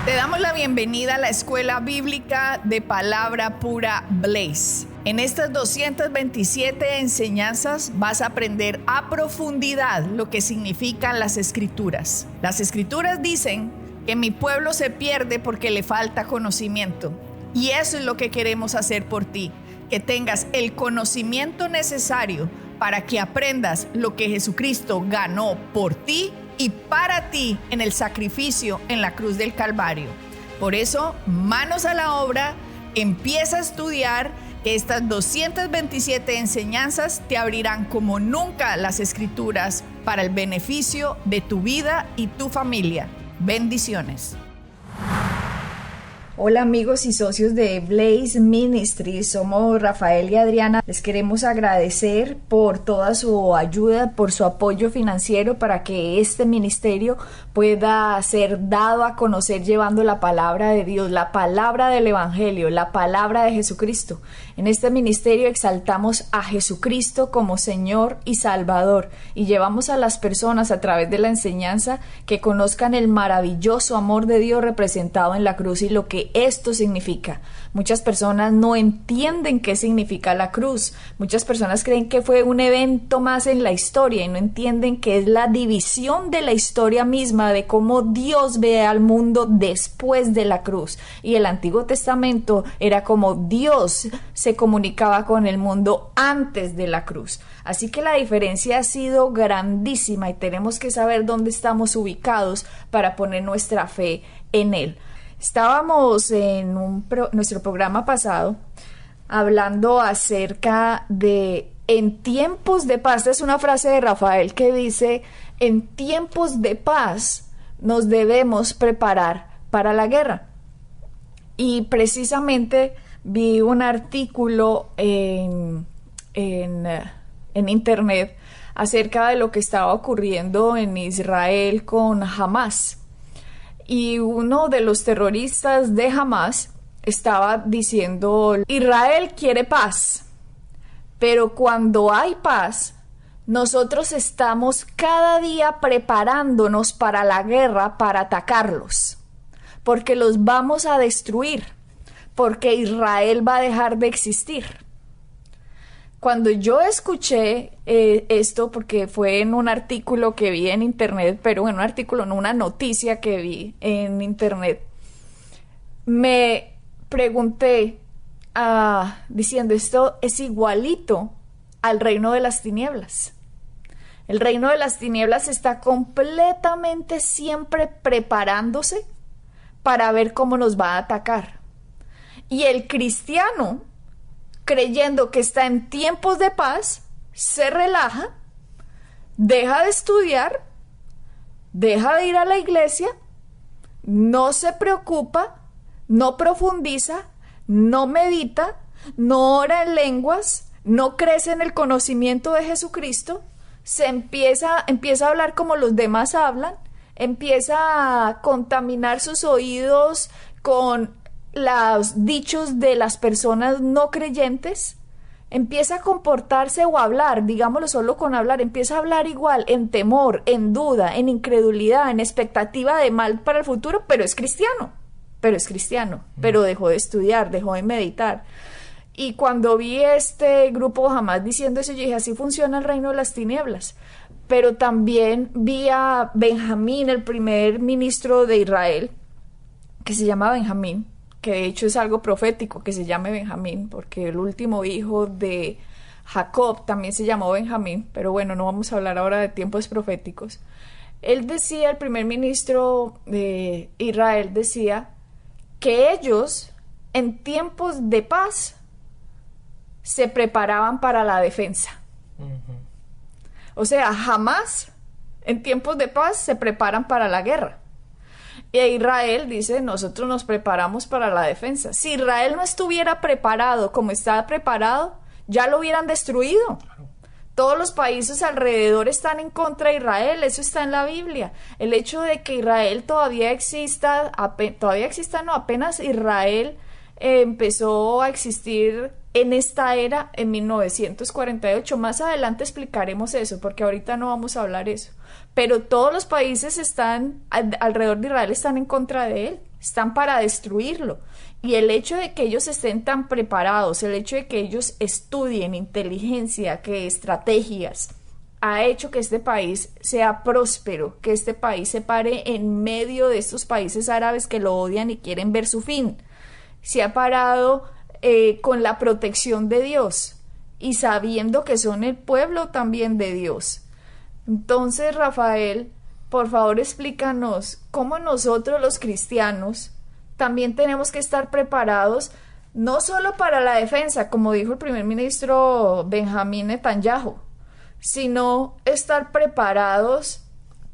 Te damos la bienvenida a la Escuela Bíblica de Palabra Pura Blaze. En estas 227 enseñanzas vas a aprender a profundidad lo que significan las Escrituras. Las Escrituras dicen que mi pueblo se pierde porque le falta conocimiento. Y eso es lo que queremos hacer por ti, que tengas el conocimiento necesario para que aprendas lo que Jesucristo ganó por ti y para ti en el sacrificio en la cruz del Calvario. Por eso, manos a la obra, empieza a estudiar, que estas 227 enseñanzas te abrirán como nunca las Escrituras para el beneficio de tu vida y tu familia. Bendiciones. Hola amigos y socios de Blaze Ministries, somos Rafael y Adriana. Les queremos agradecer por toda su ayuda, por su apoyo financiero para que este ministerio pueda ser dado a conocer llevando la palabra de Dios, la palabra del Evangelio, la palabra de Jesucristo. En este ministerio exaltamos a Jesucristo como Señor y Salvador y llevamos a las personas a través de la enseñanza que conozcan el maravilloso amor de Dios representado en la cruz y lo que esto significa. Muchas personas no entienden qué significa la cruz. Muchas personas creen que fue un evento más en la historia y no entienden que es la división de la historia misma de cómo Dios ve al mundo después de la cruz. Y el Antiguo Testamento era como Dios se comunicaba con el mundo antes de la cruz. Así que la diferencia ha sido grandísima y tenemos que saber dónde estamos ubicados para poner nuestra fe en Él. Estábamos en nuestro programa pasado hablando acerca de en tiempos de paz. Esta es una frase de Rafael que dice: en tiempos de paz nos debemos preparar para la guerra. Y precisamente vi un artículo en internet acerca de lo que estaba ocurriendo en Israel con Hamás. Y uno de los terroristas de Hamás estaba diciendo: Israel quiere paz, pero cuando hay paz, nosotros estamos cada día preparándonos para la guerra, para atacarlos, porque los vamos a destruir, porque Israel va a dejar de existir. Cuando yo escuché esto, porque fue en un artículo que vi en internet, pero en un artículo, no una noticia que vi en internet, me pregunté, diciendo, esto es igualito al reino de las tinieblas. El reino de las tinieblas está completamente siempre preparándose para ver cómo nos va a atacar. Y el cristiano, creyendo que está en tiempos de paz, se relaja, deja de estudiar, deja de ir a la iglesia, no se preocupa, no profundiza, no medita, no ora en lenguas, no crece en el conocimiento de Jesucristo, empieza a hablar como los demás hablan, empieza a contaminar sus oídos con los dichos de las personas no creyentes, empieza a comportarse o a hablar, digámoslo solo con hablar, empieza a hablar igual, en temor, en duda, en incredulidad, en expectativa de mal para el futuro, pero es cristiano, pero dejó de estudiar, dejó de meditar. Y cuando vi este grupo Hamás diciendo eso, yo dije, así funciona el reino de las tinieblas. Pero también vi a Benjamín, el primer ministro de Israel, que se llama Benjamín, que de hecho es algo profético que se llame Benjamín, porque el último hijo de Jacob también se llamó Benjamín, pero bueno, no vamos a hablar ahora de tiempos proféticos. Él decía, el primer ministro de Israel decía que ellos en tiempos de paz se preparaban para la defensa. O sea, jamás en tiempos de paz se preparan para la guerra. Y Israel dice, nosotros nos preparamos para la defensa. Si Israel no estuviera preparado como está preparado, ya lo hubieran destruido. Todos los países alrededor están en contra de Israel, eso está en la Biblia. El hecho de que Israel todavía exista, apenas Israel empezó a existir en esta era, en 1948. Más adelante explicaremos eso, porque ahorita no vamos a hablar eso. Pero todos los países alrededor de Israel están en contra de él. están para destruirlo. Y el hecho de que ellos estén tan preparados, el hecho de que ellos estudien inteligencia, que estrategias, ha hecho que este país sea próspero, que este país se pare en medio de estos países árabes que lo odian y quieren ver su fin. Se ha parado con la protección de Dios y sabiendo que son el pueblo también de Dios. Entonces, Rafael, por favor explícanos cómo nosotros los cristianos también tenemos que estar preparados no solo para la defensa, como dijo el primer ministro Benjamín Netanyahu, sino estar preparados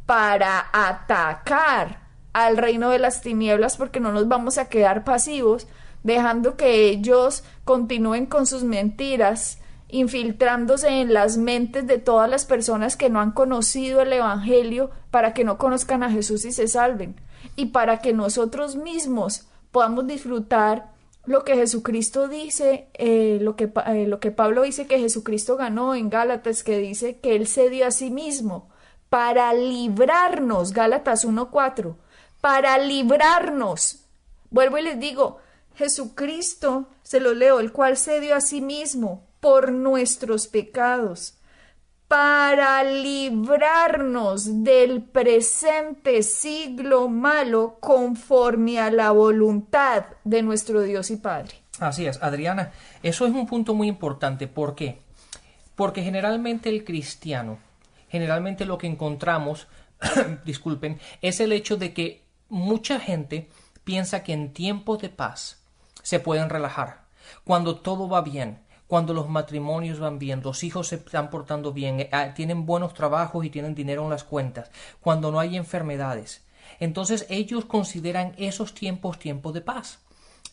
para atacar al reino de las tinieblas, porque no nos vamos a quedar pasivos dejando que ellos continúen con sus mentiras, infiltrándose en las mentes de todas las personas que no han conocido el Evangelio, para que no conozcan a Jesús y se salven, y para que nosotros mismos podamos disfrutar lo que Jesucristo dice, lo que Pablo dice que Jesucristo ganó en Gálatas, que dice que Él se dio a sí mismo para librarnos, Gálatas 1:4, para librarnos. Vuelvo y les digo, Jesucristo, se lo leo, el cual se dio a sí mismo por nuestros pecados, para librarnos del presente siglo malo, conforme a la voluntad de nuestro Dios y Padre. Así es, Adriana, eso es un punto muy importante. ¿Por qué? Porque generalmente el cristiano, generalmente lo que encontramos, disculpen, es el hecho de que mucha gente piensa que en tiempos de paz se pueden relajar, cuando todo va bien, cuando los matrimonios van bien, los hijos se están portando bien, tienen buenos trabajos y tienen dinero en las cuentas, cuando no hay enfermedades. Entonces ellos consideran esos tiempos de paz.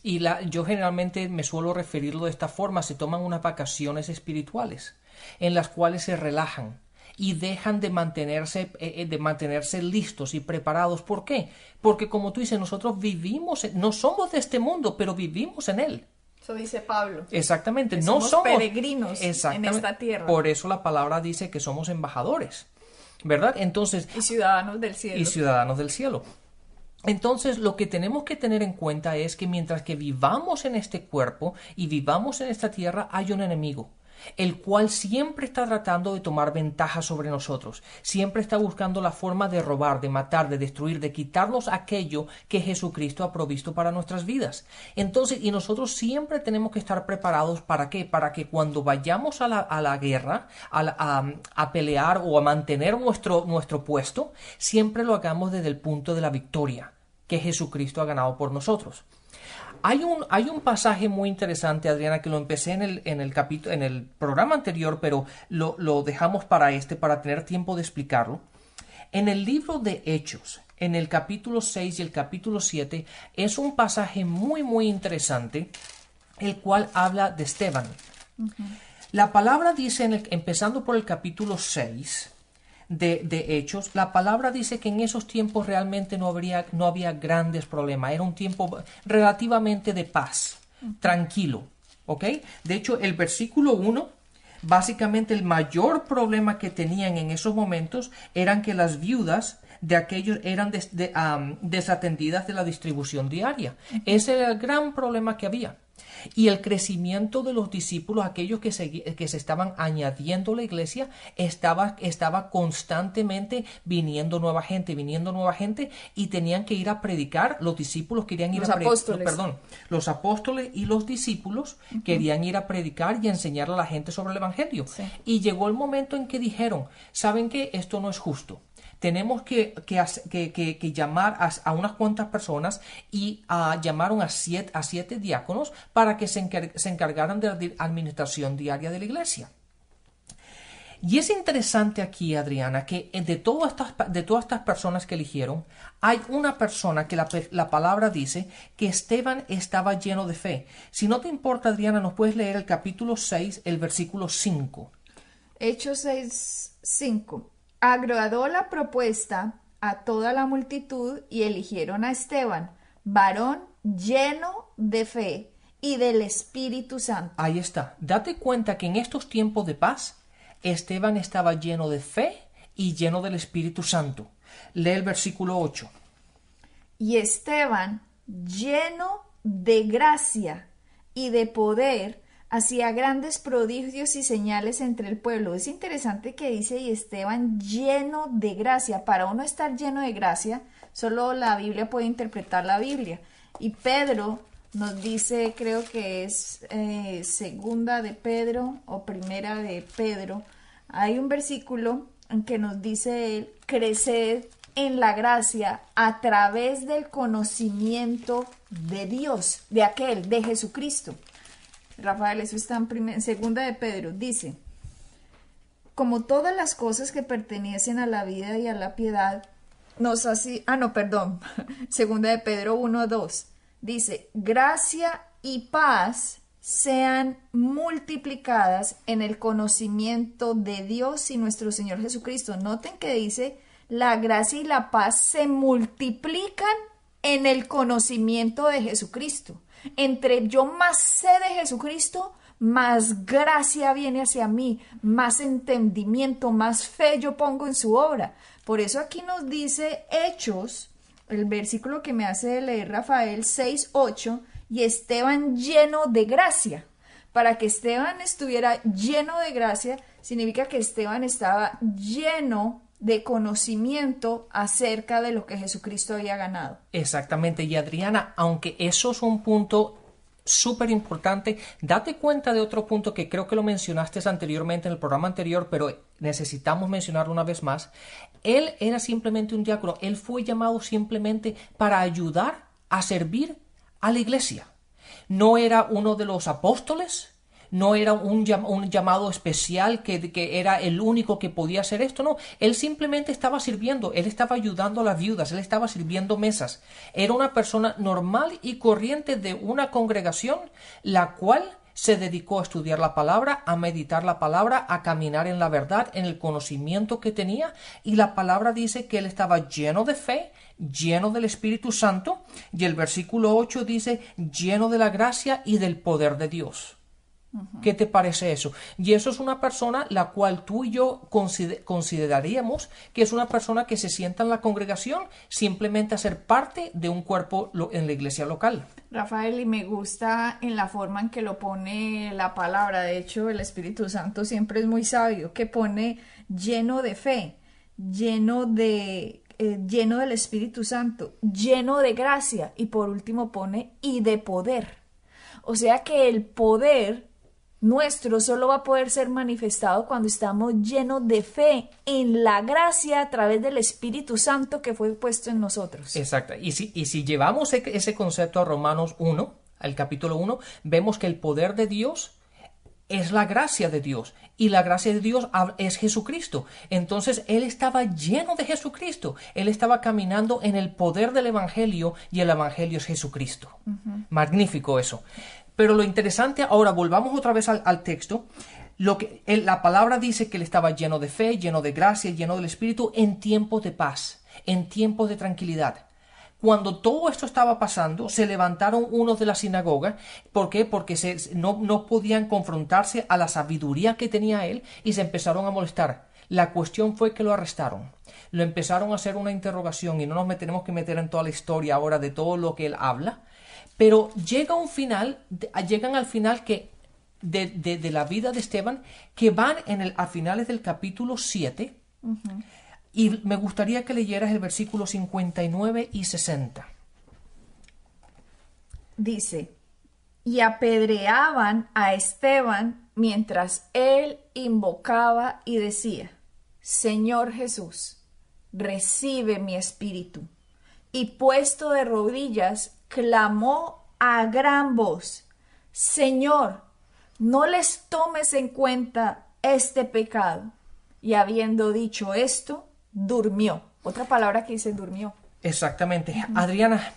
Y yo generalmente me suelo referirlo de esta forma: se toman unas vacaciones espirituales en las cuales se relajan y dejan de mantenerse listos y preparados. ¿Por qué? Porque, como tú dices, nosotros vivimos, no somos de este mundo, pero vivimos en él. Eso dice Pablo. Exactamente, que no somos peregrinos en esta tierra. Por eso la palabra dice que somos embajadores, ¿verdad? Entonces, y ciudadanos del cielo. Y ciudadanos del cielo. Entonces, lo que tenemos que tener en cuenta es que mientras que vivamos en este cuerpo y vivamos en esta tierra, hay un enemigo, el cual siempre está tratando de tomar ventaja sobre nosotros, siempre está buscando la forma de robar, de matar, de destruir, de quitarnos aquello que Jesucristo ha provisto para nuestras vidas. Entonces, y nosotros siempre tenemos que estar preparados. ¿Para qué? Para que cuando vayamos a la guerra, a pelear o a mantener nuestro puesto, siempre lo hagamos desde el punto de la victoria que Jesucristo ha ganado por nosotros. Hay un pasaje muy interesante, Adriana, que lo empecé en el programa anterior, pero lo dejamos para tener tiempo de explicarlo. En el libro de Hechos, en el capítulo 6 y el capítulo 7, es un pasaje muy, muy interesante, el cual habla de Esteban. Uh-huh. La palabra dice, empezando por el capítulo 6 de Hechos, la palabra dice que en esos tiempos realmente no había grandes problemas. Era un tiempo relativamente de paz, tranquilo, ¿ok? De hecho, el versículo 1, básicamente el mayor problema que tenían en esos momentos eran que las viudas de aquellos eran desatendidas de la distribución diaria. Ese era el gran problema que había. Y el crecimiento de los discípulos, aquellos que se estaban añadiendo a la iglesia, estaba constantemente viniendo nueva gente, y tenían que ir a predicar. Los discípulos querían ir los apóstoles y los discípulos querían ir a predicar y a enseñarle a la gente sobre el evangelio. Sí. Y llegó el momento en que dijeron: ¿saben qué? Esto no es justo. Tenemos que llamar a unas cuantas personas, y llamaron a siete diáconos para que se encargaran de la administración diaria de la iglesia. Y es interesante aquí, Adriana, que de todas estas personas que eligieron, hay una persona que la palabra dice que Esteban estaba lleno de fe. Si no te importa, Adriana, nos puedes leer el capítulo 6, el versículo 5. Hechos 6:5. Agradó la propuesta a toda la multitud y eligieron a Esteban, varón lleno de fe y del Espíritu Santo. Ahí está. Date cuenta que en estos tiempos de paz, Esteban estaba lleno de fe y lleno del Espíritu Santo. Lee el versículo 8. Y Esteban, lleno de gracia y de poder, hacía grandes prodigios y señales entre el pueblo. Es interesante que dice, y Esteban lleno de gracia. Para uno estar lleno de gracia, solo la Biblia puede interpretar la Biblia. Y Pedro nos dice, creo que es segunda de Pedro o primera de Pedro, hay un versículo en que nos dice él, creced en la gracia a través del conocimiento de Dios, de Jesucristo. Rafael, eso está en segunda de Pedro, dice, como todas las cosas que pertenecen a la vida y a la piedad, segunda de Pedro 1:2, dice, gracia y paz sean multiplicadas en el conocimiento de Dios y nuestro Señor Jesucristo. Noten que dice, la gracia y la paz se multiplican en el conocimiento de Jesucristo. Entre yo más sé de Jesucristo, más gracia viene hacia mí, más entendimiento, más fe yo pongo en su obra. Por eso aquí nos dice Hechos, el versículo que me hace leer Rafael 6:8, y Esteban lleno de gracia. Para que Esteban estuviera lleno de gracia, significa que Esteban estaba lleno de conocimiento acerca de lo que Jesucristo había ganado. Exactamente, y Adriana, aunque eso es un punto súper importante, date cuenta de otro punto que creo que lo mencionaste anteriormente en el programa anterior, pero necesitamos mencionarlo una vez más. Él era simplemente un diácono, él fue llamado simplemente para ayudar a servir a la iglesia. No era uno de los apóstoles, no era un llamado especial que era el único que podía hacer esto, no. Él simplemente estaba sirviendo, él estaba ayudando a las viudas, él estaba sirviendo mesas. Era una persona normal y corriente de una congregación, la cual se dedicó a estudiar la palabra, a meditar la palabra, a caminar en la verdad, en el conocimiento que tenía, y la palabra dice que él estaba lleno de fe, lleno del Espíritu Santo, y el versículo 8 dice lleno de la gracia y del poder de Dios. ¿Qué te parece eso? Y eso es una persona la cual tú y yo consideraríamos que es una persona que se sienta en la congregación simplemente a ser parte de un cuerpo en la iglesia local. Rafael, y me gusta en la forma en que lo pone la palabra. De hecho, el Espíritu Santo siempre es muy sabio, que pone lleno de fe, lleno del Espíritu Santo, lleno de gracia, y por último pone y de poder. O sea que el poder nuestro solo va a poder ser manifestado cuando estamos llenos de fe en la gracia a través del Espíritu Santo que fue puesto en nosotros. Exacto. Y si llevamos ese concepto a Romanos 1, al capítulo 1, vemos que el poder de Dios es la gracia de Dios, y la gracia de Dios es Jesucristo. Entonces él estaba lleno de Jesucristo, él estaba caminando en el poder del Evangelio, y el Evangelio es Jesucristo. Magnífico eso. Pero lo interesante, ahora volvamos otra vez al texto. La palabra dice que él estaba lleno de fe, lleno de gracia, lleno del Espíritu, en tiempos de paz, en tiempos de tranquilidad. Cuando todo esto estaba pasando, se levantaron unos de la sinagoga. ¿Por qué? Porque no podían confrontarse a la sabiduría que tenía él, y se empezaron a molestar. La cuestión fue que lo arrestaron. Lo empezaron a hacer una interrogación, y no nos tenemos que meter en toda la historia ahora de todo lo que él habla. Pero llegan al final que de la vida de Esteban, que van a finales del capítulo 7, y me gustaría que leyeras el versículo 59 y 60. Dice, y apedreaban a Esteban mientras él invocaba y decía, Señor Jesús, recibe mi espíritu. Y puesto de rodillas, clamó a gran voz, Señor, no les tomes en cuenta este pecado. Y habiendo dicho esto, durmió. Otra palabra que dice durmió. Exactamente. Adriana,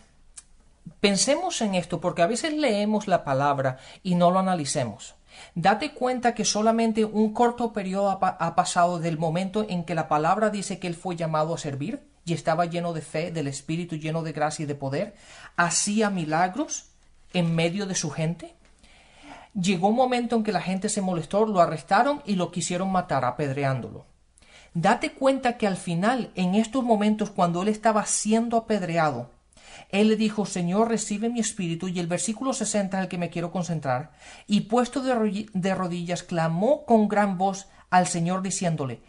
pensemos en esto, porque a veces leemos la palabra y no lo analicemos. Date cuenta que solamente un corto periodo ha pasado del momento en que la palabra dice que él fue llamado a servir y estaba lleno de fe, del Espíritu, lleno de gracia y de poder, hacía milagros en medio de su gente. Llegó un momento en que la gente se molestó, lo arrestaron y lo quisieron matar apedreándolo. Date cuenta que al final, en estos momentos, cuando él estaba siendo apedreado, Él le dijo, Señor, recibe mi espíritu, y el versículo 60 es el que me quiero concentrar, y puesto de rodillas, clamó con gran voz al Señor diciéndole,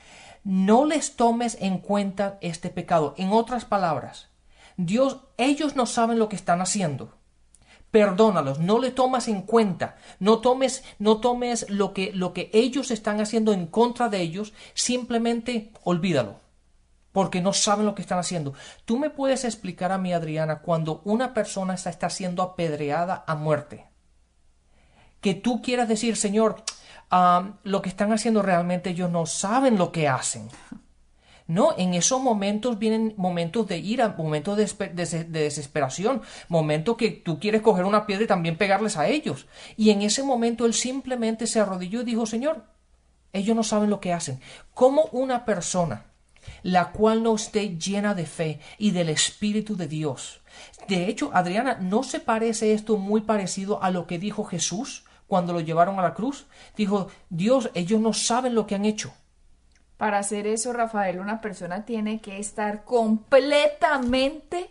no les tomes en cuenta este pecado. En otras palabras, Dios, ellos no saben lo que están haciendo. Perdónalos, no le tomas en cuenta, no tomes lo que ellos están haciendo en contra de ellos, simplemente olvídalo, porque no saben lo que están haciendo. ¿Tú me puedes explicar a mí, Adriana, cuando una persona está siendo apedreada a muerte, que tú quieras decir, Señor, lo que están haciendo realmente ellos no saben lo que hacen? No, en esos momentos vienen momentos de ira, momentos de desesperación, momentos que tú quieres coger una piedra y también pegarles a ellos. Y en ese momento él simplemente se arrodilló y dijo, Señor, ellos no saben lo que hacen. ¿Cómo una persona la cual no esté llena de fe y del Espíritu de Dios? De hecho, Adriana, ¿no se parece esto muy parecido a lo que dijo Jesús cuando lo llevaron a la cruz? Dijo, Dios, ellos no saben lo que han hecho. Para hacer eso, Rafael, una persona tiene que estar completamente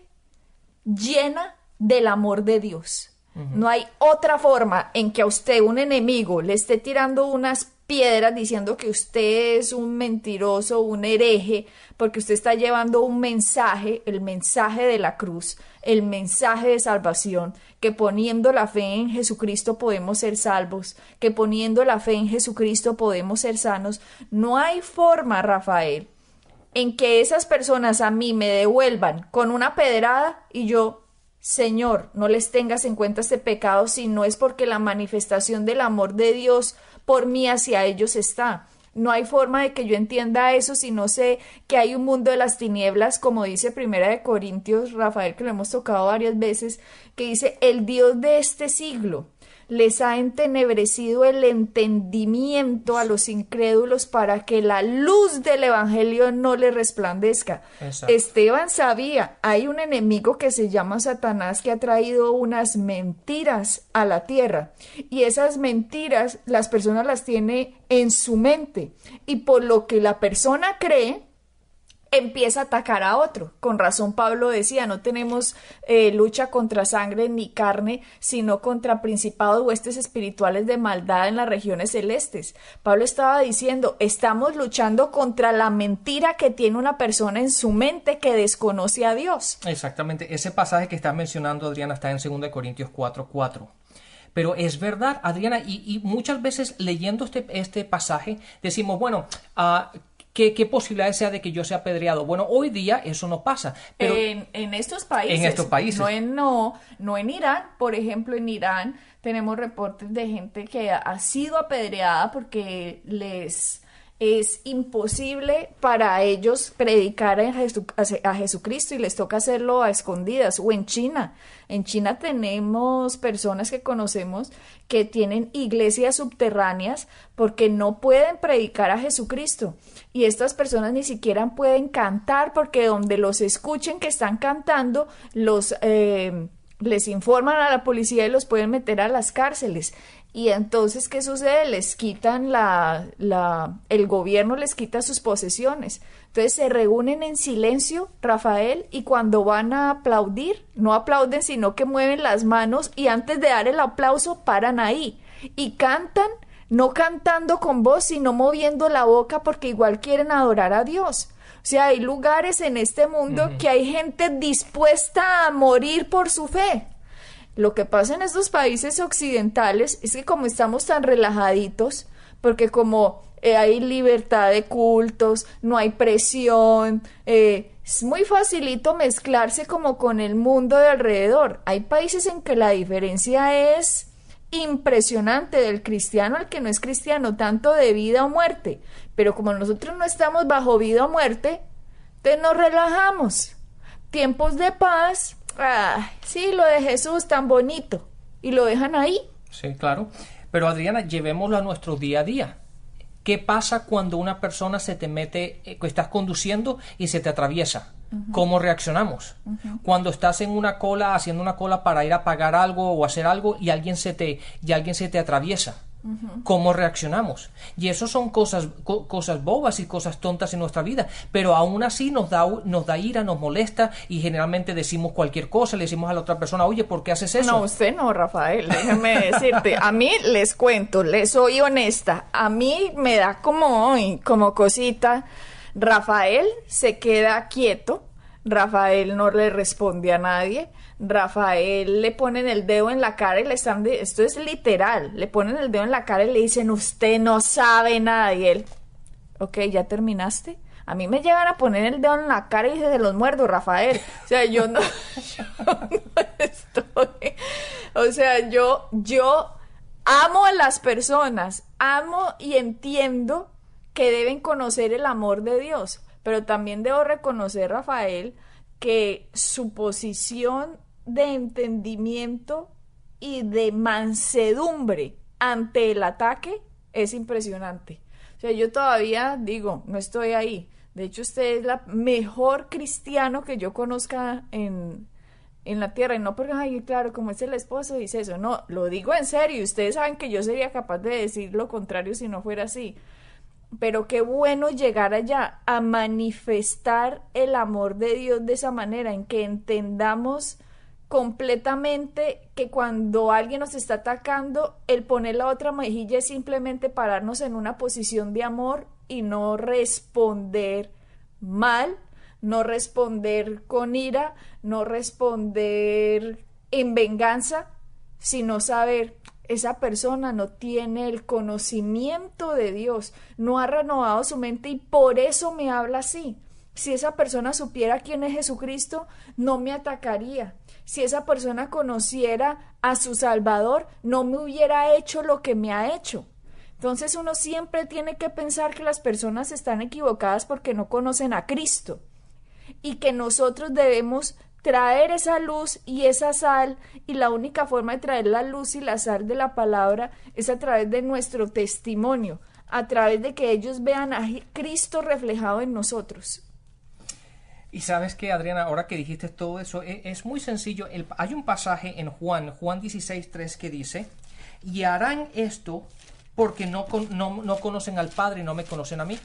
llena del amor de Dios. No hay otra forma en que a usted, un enemigo, le esté tirando unas piedras diciendo que usted es un mentiroso, un hereje, porque usted está llevando un mensaje, el mensaje de la cruz, el mensaje de salvación, que poniendo la fe en Jesucristo podemos ser salvos, que poniendo la fe en Jesucristo podemos ser sanos. No hay forma, Rafael, en que esas personas a mí me devuelvan con una pedrada y yo, Señor, no les tengas en cuenta este pecado, si no es porque la manifestación del amor de Dios por mí hacia ellos está. No hay forma de que yo entienda eso si no sé que hay un mundo de las tinieblas, como dice Primera de Corintios, Rafael, que lo hemos tocado varias veces, que dice, el Dios de este siglo les ha entenebrecido el entendimiento a los incrédulos para que la luz del evangelio no les resplandezca. Exacto. Esteban sabía, hay un enemigo que se llama Satanás que ha traído unas mentiras a la tierra, y esas mentiras las personas las tienen en su mente, y por lo que la persona cree, empieza a atacar a otro. Con razón Pablo decía, no tenemos lucha contra sangre ni carne, sino contra principados, huestes espirituales de maldad en las regiones celestes. Pablo estaba diciendo, estamos luchando contra la mentira que tiene una persona en su mente que desconoce a Dios. Exactamente, ese pasaje que estás mencionando, Adriana, está en 2 Corintios 4:4. Pero es verdad, Adriana, y muchas veces leyendo este pasaje decimos, bueno, ¿Qué posibilidades sea de que yo sea apedreado? Bueno, hoy día eso no pasa. Pero en estos países. En estos países. No en Irán. Por ejemplo, en Irán tenemos reportes de gente que ha sido apedreada porque les es imposible para ellos predicar a Jesucristo y les toca hacerlo a escondidas. O en China. En China tenemos personas que conocemos que tienen iglesias subterráneas porque no pueden predicar a Jesucristo. Y estas personas ni siquiera pueden cantar porque donde los escuchen que están cantando, les informan a la policía y los pueden meter a las cárceles. Y entonces, ¿qué sucede? Les quitan el gobierno les quita sus posesiones. Entonces se reúnen en silencio, Rafael, y cuando van a aplaudir, no aplauden, sino que mueven las manos y antes de dar el aplauso paran ahí y cantan, no cantando con voz, sino moviendo la boca porque igual quieren adorar a Dios. O sea, hay lugares en este mundo que hay gente dispuesta a morir por su fe. Lo que pasa en estos países occidentales es que como estamos tan relajaditos, porque como hay libertad de cultos, no hay presión, es muy facilito mezclarse como con el mundo de alrededor. Hay países en que la diferencia es impresionante del cristiano al que no es cristiano, tanto de vida o muerte. Pero como nosotros no estamos bajo vida o muerte, entonces nos relajamos. Tiempos de paz. Sí, lo de Jesús tan bonito y lo dejan ahí. Sí, claro. Pero Adriana, llevémoslo a nuestro día a día. ¿Qué pasa cuando una persona se te mete, estás conduciendo y se te atraviesa? ¿Cómo reaccionamos? Cuando estás en una cola, haciendo una cola para ir a pagar algo o hacer algo y alguien se te atraviesa. cómo reaccionamos. Y eso son cosas bobas y cosas tontas en nuestra vida, pero aún así nos da ira, nos molesta, y generalmente decimos cualquier cosa, le decimos a la otra persona, oye, ¿por qué haces eso? No, usted no, Rafael, déjeme decirte, a mí les cuento, les soy honesta, a mí me da como cosita. Rafael se queda quieto, Rafael no le responde a nadie, Rafael le ponen el dedo en la cara y esto es literal, le ponen el dedo en la cara y le dicen, usted no sabe nada, y él, ok, ¿ya terminaste? A mí me llegan a poner el dedo en la cara y se los muerdo, Rafael. O sea, yo no estoy, o sea, yo amo a las personas, amo y entiendo que deben conocer el amor de Dios, pero también debo reconocer, Rafael, que su posición de entendimiento y de mansedumbre ante el ataque es impresionante. O sea, yo todavía digo, no estoy ahí. De hecho, usted es la mejor cristiano que yo conozca en la tierra. Y no porque, ay, claro, como es el esposo, dice eso. No, lo digo en serio. Ustedes saben que yo sería capaz de decir lo contrario si no fuera así. Pero qué bueno llegar allá a manifestar el amor de Dios de esa manera, en que entendamos completamente que cuando alguien nos está atacando, el poner la otra mejilla es simplemente pararnos en una posición de amor y no responder mal, no responder con ira, no responder en venganza, sino saber, esa persona no tiene el conocimiento de Dios, no ha renovado su mente y por eso me habla así. Si esa persona supiera quién es Jesucristo, no me atacaría. Si esa persona conociera a su Salvador, no me hubiera hecho lo que me ha hecho. Entonces uno siempre tiene que pensar que las personas están equivocadas porque no conocen a Cristo y que nosotros debemos traer esa luz y esa sal, y la única forma de traer la luz y la sal de la palabra es a través de nuestro testimonio, a través de que ellos vean a Cristo reflejado en nosotros. Y sabes que, Adriana, ahora que dijiste todo eso, es muy sencillo. Hay un pasaje en Juan 16:3 que dice, y harán esto porque no conocen al Padre y no me conocen a mí.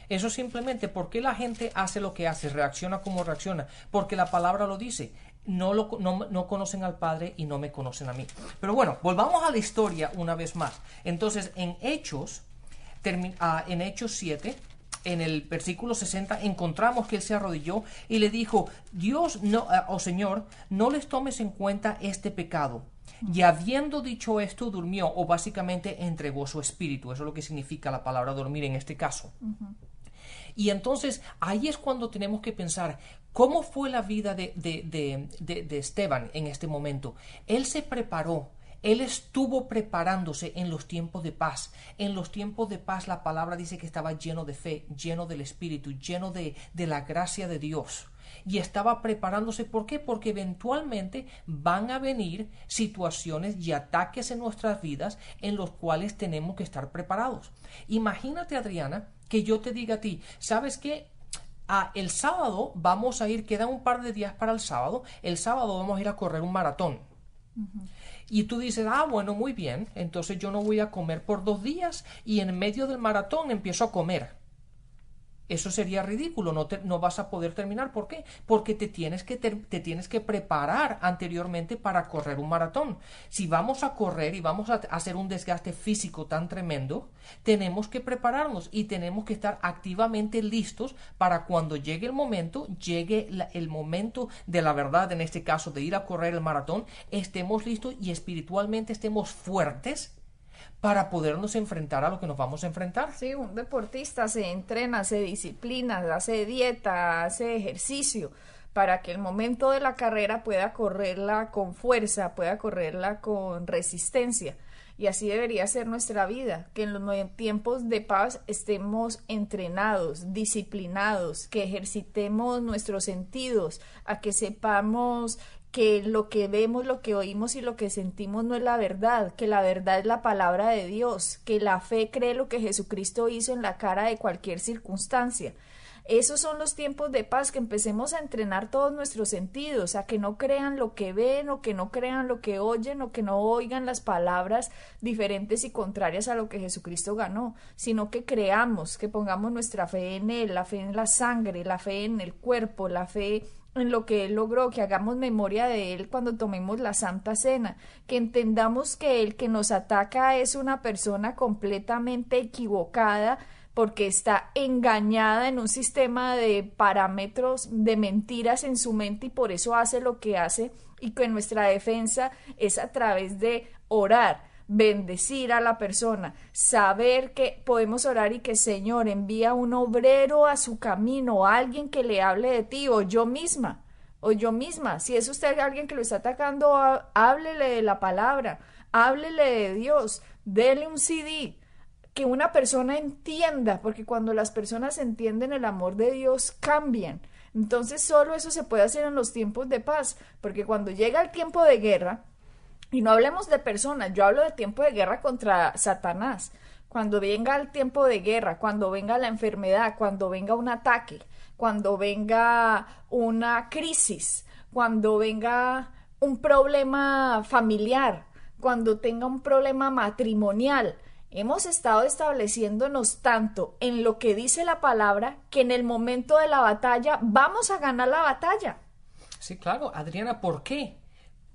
Eso simplemente, ¿por qué la gente hace lo que hace, reacciona como reacciona? Porque la palabra lo dice, no conocen al Padre y no me conocen a mí. Pero bueno, volvamos a la historia una vez más. Entonces, en Hechos 7, en el versículo 60, encontramos que él se arrodilló y le dijo, Dios, no, oh Señor, no les tomes en cuenta este pecado. Y habiendo dicho esto, durmió, o básicamente entregó su espíritu. Eso es lo que significa la palabra dormir en este caso. Y entonces ahí es cuando tenemos que pensar cómo fue la vida de Esteban en este momento. Él se preparó. Él estuvo preparándose en los tiempos de paz. En los tiempos de paz la palabra dice que estaba lleno de fe, lleno del Espíritu, lleno de la gracia de Dios. Y estaba preparándose, ¿por qué? Porque eventualmente van a venir situaciones y ataques en nuestras vidas en los cuales tenemos que estar preparados. Imagínate, Adriana, que yo te diga a ti, ¿sabes qué? El sábado vamos a ir, quedan un par de días para el sábado vamos a ir a correr un maratón. Y tú dices, bueno, muy bien, entonces yo no voy a comer por 2 días y en medio del maratón empiezo a comer. Eso sería ridículo, no vas a poder terminar. ¿Por qué? Porque te tienes que preparar anteriormente para correr un maratón. Si vamos a correr y vamos a hacer un desgaste físico tan tremendo, tenemos que prepararnos y tenemos que estar activamente listos para cuando llegue el momento de la verdad, en este caso de ir a correr el maratón, estemos listos y espiritualmente estemos fuertes para podernos enfrentar a lo que nos vamos a enfrentar. Sí, un deportista se entrena, se disciplina, hace dieta, hace ejercicio para que el momento de la carrera pueda correrla con fuerza, pueda correrla con resistencia. Y así debería ser nuestra vida, que en los tiempos de paz estemos entrenados, disciplinados, que ejercitemos nuestros sentidos, a que sepamos que lo que vemos, lo que oímos y lo que sentimos no es la verdad, que la verdad es la palabra de Dios, que la fe cree lo que Jesucristo hizo en la cara de cualquier circunstancia. Esos son los tiempos de paz, que empecemos a entrenar todos nuestros sentidos, a que no crean lo que ven, o que no crean lo que oyen, o que no oigan las palabras diferentes y contrarias a lo que Jesucristo ganó, sino que creamos, que pongamos nuestra fe en Él, la fe en la sangre, la fe en el cuerpo, la fe en lo que Él logró, que hagamos memoria de Él cuando tomemos la Santa Cena, que entendamos que el que nos ataca es una persona completamente equivocada, porque está engañada en un sistema de parámetros de mentiras en su mente, y por eso hace lo que hace, y que nuestra defensa es a través de orar, bendecir a la persona, saber que podemos orar y que Señor envía un obrero a su camino, alguien que le hable de ti, o yo misma, si es usted alguien que lo está atacando, háblele de la palabra, háblele de Dios, dele un CD, que una persona entienda, porque cuando las personas entienden el amor de Dios, cambian. Entonces solo eso se puede hacer en los tiempos de paz, porque cuando llega el tiempo de guerra, y no hablemos de personas, yo hablo de tiempo de guerra contra Satanás. Cuando venga el tiempo de guerra, cuando venga la enfermedad, cuando venga un ataque, cuando venga una crisis, cuando venga un problema familiar, cuando tenga un problema matrimonial, hemos estado estableciéndonos tanto en lo que dice la palabra, que en el momento de la batalla vamos a ganar la batalla. Sí, claro, Adriana, ¿por qué?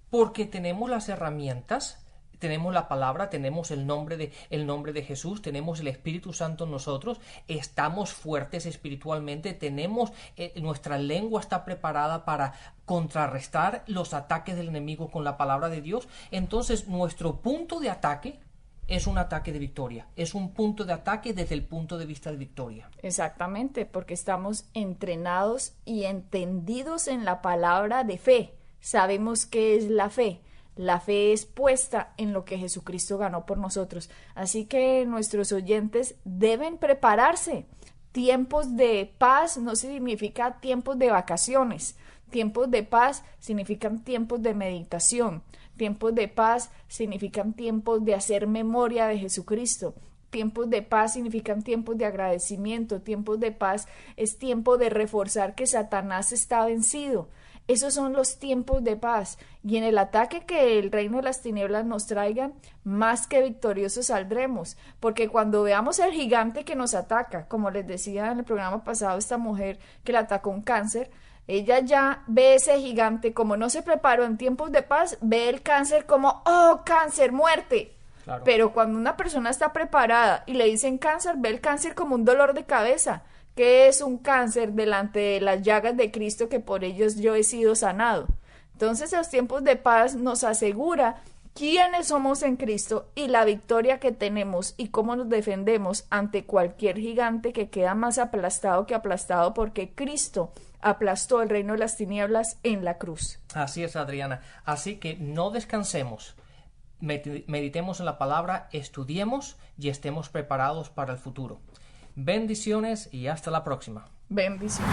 Porque tenemos las herramientas, tenemos la palabra, tenemos el nombre de Jesús, tenemos el Espíritu Santo en nosotros, estamos fuertes espiritualmente, tenemos nuestra lengua está preparada para contrarrestar los ataques del enemigo con la palabra de Dios. Entonces, nuestro punto de ataque es un ataque de victoria, es un punto de ataque desde el punto de vista de victoria. Exactamente, porque estamos entrenados y entendidos en la palabra de fe. Sabemos qué es la fe. La fe es puesta en lo que Jesucristo ganó por nosotros. Así que nuestros oyentes deben prepararse. Tiempos de paz no significa tiempos de vacaciones. Tiempos de paz significan tiempos de meditación. Tiempos de paz significan tiempos de hacer memoria de Jesucristo. Tiempos de paz significan tiempos de agradecimiento. Tiempos de paz es tiempo de reforzar que Satanás está vencido. Esos son los tiempos de paz, y en el ataque que el reino de las tinieblas nos traigan, más que victoriosos saldremos, porque cuando veamos el gigante que nos ataca, como les decía en el programa pasado, esta mujer que le atacó un cáncer, ella ya ve ese gigante, como no se preparó en tiempos de paz, ve el cáncer como, ¡oh, cáncer, muerte! Claro. Pero cuando una persona está preparada y le dicen cáncer, ve el cáncer como un dolor de cabeza. ¿Qué es un cáncer delante de las llagas de Cristo, que por ellos yo he sido sanado? Entonces, los tiempos de paz nos asegura quiénes somos en Cristo y la victoria que tenemos y cómo nos defendemos ante cualquier gigante que queda más aplastado que aplastado, porque Cristo aplastó el reino de las tinieblas en la cruz. Así es, Adriana. Así que no descansemos, meditemos en la palabra, estudiemos y estemos preparados para el futuro. Bendiciones y hasta la próxima. Bendiciones.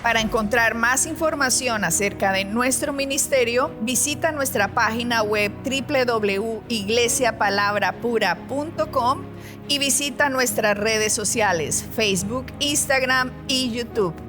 Para encontrar más información acerca de nuestro ministerio, visita nuestra página web www.iglesiapalabrapura.com y visita nuestras redes sociales, Facebook, Instagram y YouTube.